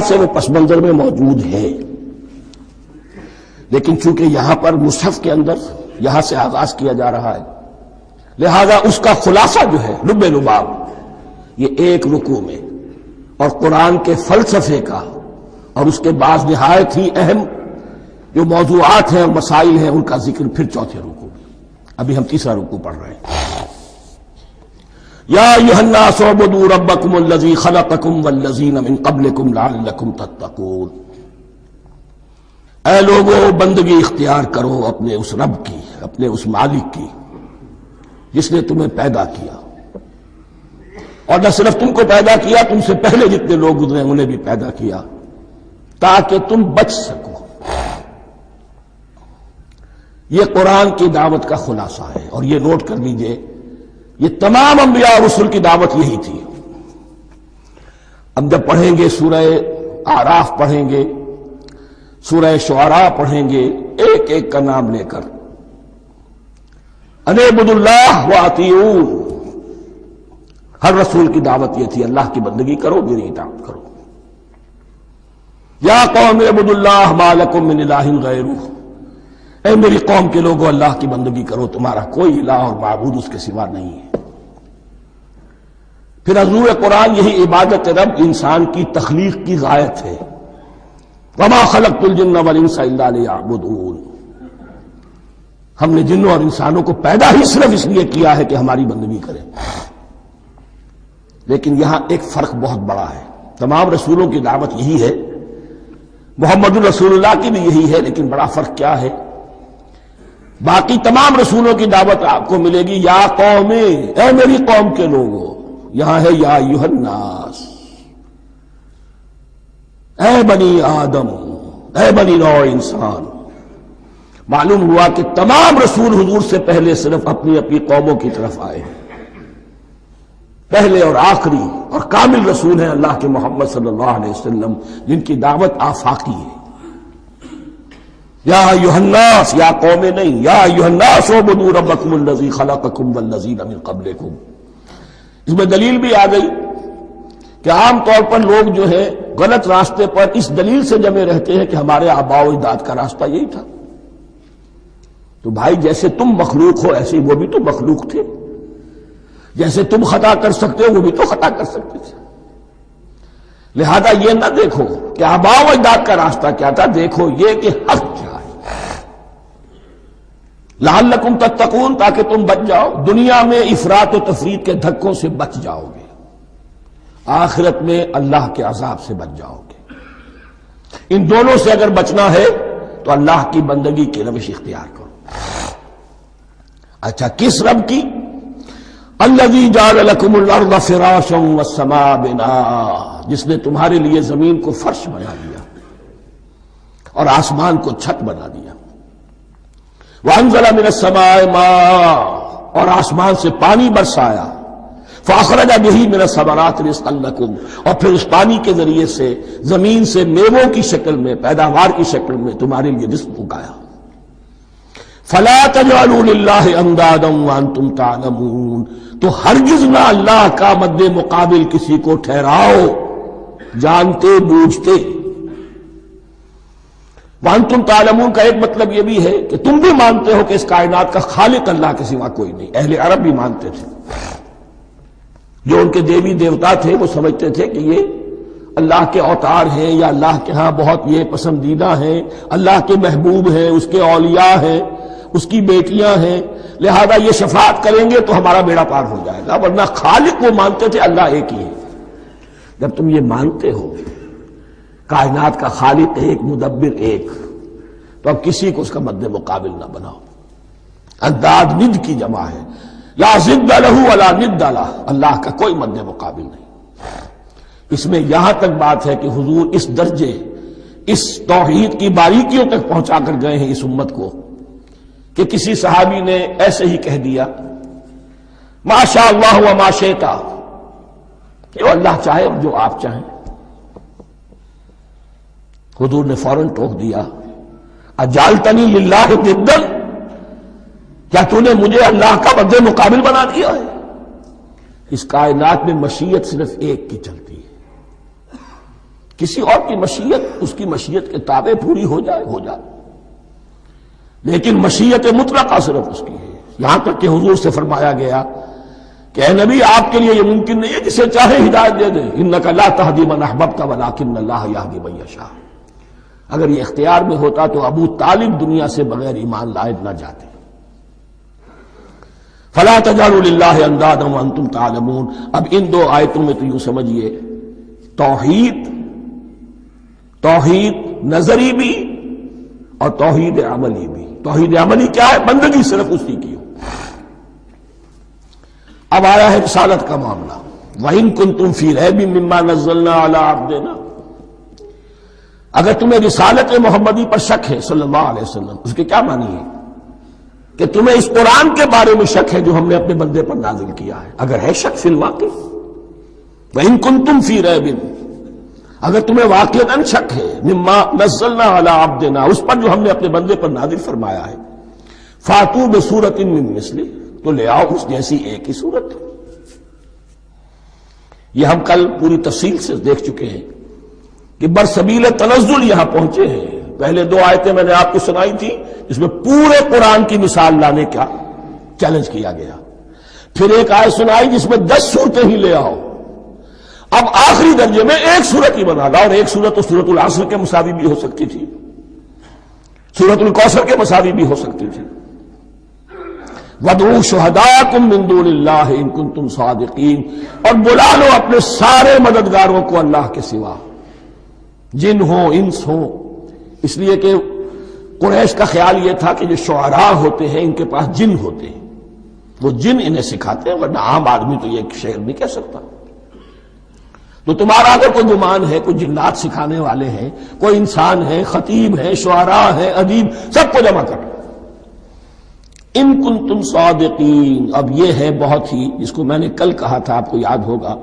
سے وہ پس منظر میں موجود ہے، لیکن چونکہ یہاں پر مصحف کے اندر یہاں سے آغاز کیا جا رہا ہے، لہذا اس کا خلاصہ جو ہے لب لباب یہ ایک رکوع میں، اور قرآن کے فلسفے کا اور اس کے بعض نہایت ہی اہم جو موضوعات ہیں اور مسائل ہیں ان کا ذکر پھر چوتھے رکوع میں۔ ابھی ہم تیسرا رکوع پڑھ رہے ہیں۔ یا ایھا الناس اعبدوا ربکم الذی خلقکم والذین من قبلکم لعلکم تتقون۔ اے لوگو، بندگی اختیار کرو اپنے اس رب کی، اپنے اس مالک کی جس نے تمہیں پیدا کیا، اور نہ صرف تم کو پیدا کیا، تم سے پہلے جتنے لوگ گزرے انہیں بھی پیدا کیا تاکہ تم بچ سکو۔ یہ قرآن کی دعوت کا خلاصہ ہے، اور یہ نوٹ کر لیجئے یہ تمام انبیاء اور رسل کی دعوت یہی تھی۔ اب جب پڑھیں گے سورہ اعراف پڑھیں گے، سورہ شعراء پڑھیں گے، ایک ایک کا نام لے کر ان اعبدوا اللہ واطیعون، ہر رسول کی دعوت یہ تھی اللہ کی بندگی کرو، میری اطاعت کرو۔ یا قوم اعبدوا اللہ ما لکم من الہ غیرہ، اے میری قوم کے لوگوں اللہ کی بندگی کرو، تمہارا کوئی الہ اور معبود اس کے سوا نہیں ہے۔ پھر حضور قرآن یہی عبادت رب انسان کی تخلیق کی غایت ہے، وما خلقت الجن والانس الا لیعبدون، ہم نے جنوں اور انسانوں کو پیدا ہی صرف اس لیے کیا ہے کہ ہماری بندگی کریں۔ لیکن یہاں ایک فرق بہت بڑا ہے، تمام رسولوں کی دعوت یہی ہے، محمد الرسول اللہ کی بھی یہی ہے، لیکن بڑا فرق کیا ہے؟ باقی تمام رسولوں کی دعوت آپ کو ملے گی یا قوم، اے میری قوم کے لوگوں، یہاں ہے یا ایھا الناس، اے بنی آدم، اے بنی نوع انسان۔ معلوم ہوا کہ تمام رسول حضور سے پہلے صرف اپنی اپنی قوموں کی طرف آئے ہیں۔ پہلے اور آخری اور کامل رسول ہیں اللہ کے محمد صلی اللہ علیہ وسلم، جن کی دعوت آفاقی ہے۔ یا ایھا الناس، یا قوم نہیں، یا ایھا الناس اعبدوا ربکم الذی خلقکم والذین من قبلکم۔ اس میں دلیل بھی آ گئی کہ عام طور پر لوگ جو ہے غلط راستے پر اس دلیل سے جمے رہتے ہیں کہ ہمارے آباء و اجداد کا راستہ یہی تھا۔ تو بھائی جیسے تم مخلوق ہو ایسے وہ بھی تو مخلوق تھے، جیسے تم خطا کر سکتے ہو وہ بھی تو خطا کر سکتے تھے۔ لہذا یہ نہ دیکھو کہ آباء و اجداد کا راستہ کیا تھا، دیکھو یہ کہ حق کیا ہے، لعلکم تتقون، تاکہ تم بچ جاؤ، دنیا میں افراط و تفریط کے دھکوں سے بچ جاؤ گے، آخرت میں اللہ کے عذاب سے بچ جاؤ گے۔ ان دونوں سے اگر بچنا ہے تو اللہ کی بندگی کی روش اختیار کرو۔ اچھا، کس رب کی؟ الذی جعل لکم الارض فراشا والسماء بناء، جس نے تمہارے لیے زمین کو فرش بنا دیا اور آسمان کو چھت بنا دیا۔ وانزل من السماء ماء، اور آسمان سے پانی برسایا۔ فاخرج بہ من الثمرات رزقا لکم، اور پھر اس پانی کے ذریعے سے زمین سے میووں کی شکل میں، پیداوار کی شکل میں تمہارے لیے رزق اگایا۔ فلا تجعلوا للہ اندادا وانتم تعلمون، تو ہرگز نہ اللہ کا مد مقابل کسی کو ٹھہراؤ جانتے بوجھتے۔ وانتم تعلمون کا ایک مطلب یہ بھی ہے کہ تم بھی مانتے ہو کہ اس کائنات کا خالق اللہ کے سوا کوئی نہیں۔ اہل عرب بھی مانتے تھے، جو ان کے دیوی دیوتا تھے وہ سمجھتے تھے کہ یہ اللہ کے اوتار ہیں، یا اللہ کے ہاں بہت یہ پسندیدہ ہیں، اللہ کے محبوب ہیں، اس کے اولیاء ہیں، اس کی بیٹیاں ہیں، لہذا یہ شفاعت کریں گے تو ہمارا بیڑا پار ہو جائے گا۔ ورنہ خالق وہ مانتے تھے اللہ ایک ہی ہے۔ جب تم یہ مانتے ہو کائنات کا خالق ایک، مدبر ایک، تو اب کسی کو اس کا مد مقابل نہ بناؤ۔ انداد ند کی جمع ہے، لا ضد لہ ولا ند لہ، اللہ کا کوئی مد مقابل نہیں۔ اس میں یہاں تک بات ہے کہ حضور اس درجے، اس توحید کی باریکیوں تک پہنچا کر گئے ہیں اس امت کو کہ کسی صحابی نے ایسے ہی کہہ دیا ما شاء اللہ و ما شئت، جو اللہ چاہے اور جو آپ چاہیں۔ حضور نے فوراً ٹوک دیا اجعلتنی للہ ندا، کیا تو نے مجھے اللہ کا مد مقابل بنا دیا ہے؟ اس کائنات میں مشیت صرف ایک کی چلتی ہے، کسی اور کی مشیت اس کی مشیت کے تابع پوری ہو جائے، لیکن مشیت مطلقہ صرف اس کی ہے۔ یہاں تک کہ حضور سے فرمایا گیا کہ اے نبی آپ کے لیے یہ ممکن نہیں ہے جسے چاہے ہدایت دے دیں، انک لا تہدی من احببت ولکن اللہ یہدی من یشاء۔ اگر یہ اختیار میں ہوتا تو ابو طالب دنیا سے بغیر ایمان لائے نہ جاتے۔ فلا تجعلوا للہ اندادا وانتم تعلمون۔ اب ان دو آیتوں میں تو یوں سمجھیے توحید نظری بھی اور توحید عملی بھی۔ توحید عملی کیا ہے؟ بندگی صرف اسی کی ہو۔ اب آیا ہے رسالت کا معاملہ، وَإِن كُنتُمْ فِي رَيْبٍ مِّمَّا نَزَّلْنَا عَلَىٰ عَبْدِنَا۔ اگر تمہیں رسالت محمدی پر شک ہے صلی اللہ علیہ وسلم، اس کے کیا معنی ہے؟ کہ تمہیں اس قرآن کے بارے میں شک ہے جو ہم نے اپنے بندے پر نازل کیا ہے۔ اگر ہے شک فی الواقع، وَإِن كُنتُمْ فِي رَيْبٍ، اگر تمہیں واقعتاً شک ہے مما نزلنا علی عبدنا، اس پر جو ہم نے اپنے بندے پر نازل فرمایا ہے، فاتوا بسورۃ من مثلہ، تو لے آؤ اس جیسی ایک ہی صورت۔ یہ ہم کل پوری تفصیل سے دیکھ چکے ہیں کہ برسبیل تنزل یہاں پہنچے ہیں۔ پہلے دو آیتیں میں نے آپ کو سنائی تھی جس میں پورے قرآن کی مثال لانے کا چیلنج کیا گیا، پھر ایک آیت سنائی جس میں 10 صورتیں ہی لے آؤ، اب آخری درجے میں ایک صورت ہی بنا لا، اور ایک صورت تو سورۃ العصر کے مساوی بھی ہو سکتی تھی، سورۃ الکوثر کے مساوی بھی ہو سکتی تھی۔ وَادْعُوا شُهَدَاءَكُم مِّن دُونِ اللَّهِ إِن كُنتُمْ صَادِقِينَ، اور بلا لو اپنے سارے مددگاروں کو اللہ کے سوا، جن ہو انس ہو، اس لیے کہ قریش کا خیال یہ تھا کہ جو شعراء ہوتے ہیں ان کے پاس جن ہوتے ہیں، وہ جن انہیں سکھاتے ہیں، ورنہ عام آدمی تو یہ شعر نہیں کہہ سکتا۔ تو تمہارا اگر کوئی گمان ہے کوئی جنات سکھانے والے ہیں، کوئی انسان ہے، خطیب ہے، شعراء ہے، ادیب، سب کو جمع کر، ان کنتم صادقین۔ اب یہ ہے بہت ہی، جس کو میں نے کل کہا تھا آپ کو یاد ہوگا،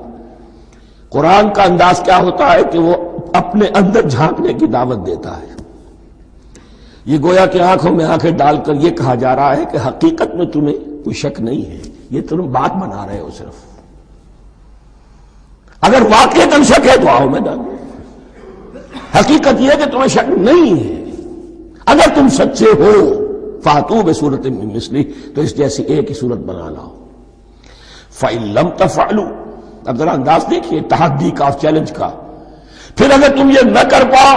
قرآن کا انداز کیا ہوتا ہے کہ وہ اپنے اندر جھانکنے کی دعوت دیتا ہے۔ یہ گویا کہ آنکھوں میں آنکھیں ڈال کر یہ کہا جا رہا ہے کہ حقیقت میں تمہیں کوئی شک نہیں ہے، یہ تم بات بنا رہے ہو صرف، اگر واقعتاً شک ہے تو آؤ میدان میں، حقیقت یہ ہے کہ تمہیں شک نہیں ہے، اگر تم سچے ہو فاتوا بسورۃ من مثلہ، تو اس جیسی ایک ہی صورت بنا لاؤ۔ فإن لم تفعلوا، اب ذرا انداز دیکھیے تحدی کا اور چیلنج کا، پھر اگر تم یہ نہ کر پاؤ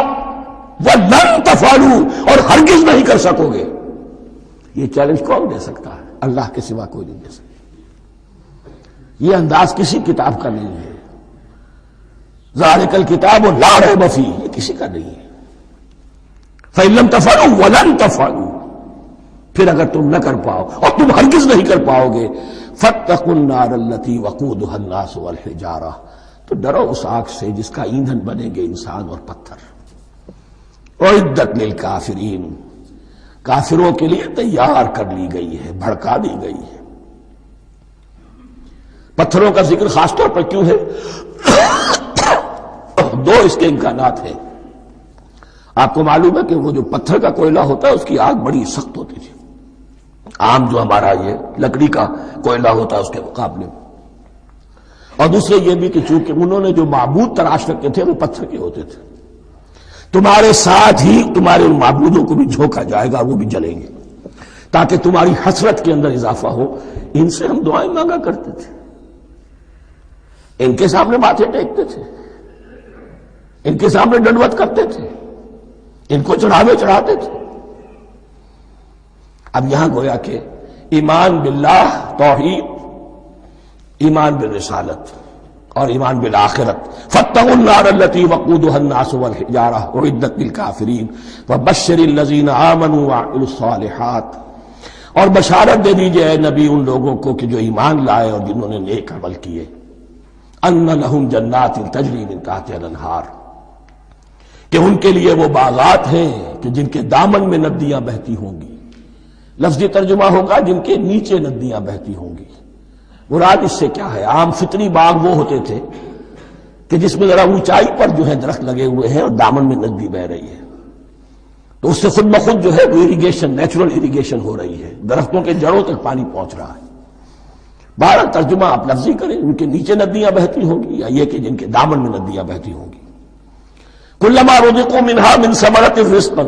وَلَن تَفْعَلُوا، اور ہرگز نہیں کر سکو گے، یہ چیلنج کون دے سکتا ہے؟ اللہ کے سوا کوئی نہیں دے سکتا۔ یہ انداز کسی کتاب کا نہیں ہے، ذَلِكَ الْكِتَابُ لَا رَيْبَ فِيهِ، یہ کسی کا نہیں ہے۔ فَإِن لَمْ تَفْعَلُوا وَلَن تَفْعَلُوا، پھر اگر تم نہ کر پاؤ اور تم ہرگز نہیں کر پاؤ گے، فَاتَّقُوا النَّارَ الَّتِي وَقُودُهَا النَّاسُ وَالْحِجَارَةُ، تو ڈرو اس آگ سے جس کا ایندھن بنیں گے انسان اور پتھر۔ اعدت للکافرین، کافروں کے لیے تیار کر لی گئی ہے، بھڑکا دی گئی ہے۔ پتھروں کا ذکر خاص طور پر کیوں ہے؟ دو اس کے امکانات ہیں۔ آپ کو معلوم ہے کہ وہ جو پتھر کا کوئلہ ہوتا ہے اس کی آگ بڑی سخت ہوتی تھی، عام جو ہمارا یہ لکڑی کا کوئلہ ہوتا ہے اس کے مقابلے میں، اور دوسرے یہ بھی کہ چونکہ انہوں نے جو معبود تراش رکھے تھے وہ پتھر کے ہوتے تھے، تمہارے ساتھ ہی تمہارے ان معبودوں کو بھی جھونکا جائے گا، وہ بھی جلیں گے، تاکہ تمہاری حسرت کے اندر اضافہ ہو۔ ان سے ہم دعائیں مانگا کرتے تھے، ان کے سامنے ماتھے ٹیکتے تھے، ان کے سامنے ڈنڈوت کرتے تھے، ان کو چڑھاوے چڑھاتے تھے۔ اب یہاں گویا کہ ایمان باللہ توحید، ایمان بالرسالت اور ایمان بالآخرت، فاتقوا النار التي وقودها الناس والحجارة اعدت للكافرين وبشر الذين آمنوا وعملوا الصالحات، اور بشارت دے دیجئے اے نبی ان لوگوں کو کہ جو ایمان لائے اور جنہوں نے نیک عمل کیے، ان لهم جنات تجری من تحتها الانہار، کہ ان کے لیے وہ باغات ہیں کہ جن کے دامن میں ندیاں بہتی ہوں گی۔ لفظی ترجمہ ہوگا جن کے نیچے ندیاں بہتی ہوں گی۔ مراد اس سے کیا ہے؟ عام فطری باغ وہ ہوتے تھے کہ جس میں ذرا اونچائی پر جو ہے درخت لگے ہوئے ہیں اور دامن میں ندی بہ رہی ہے، تو اس سے خود بخود جو ہے وہ اریگیشن، نیچرل اریگیشن ہو رہی ہے، درختوں کے جڑوں تک پانی پہنچ رہا ہے۔ بہرحال ترجمہ آپ لفظی کریں، ان کے نیچے ندیاں بہتی ہوں گی یا یہ کہ جن کے دامن میں ندیاں بہتی ہوں گی۔ کلما رزقوا منہا من ثمرۃ رزقا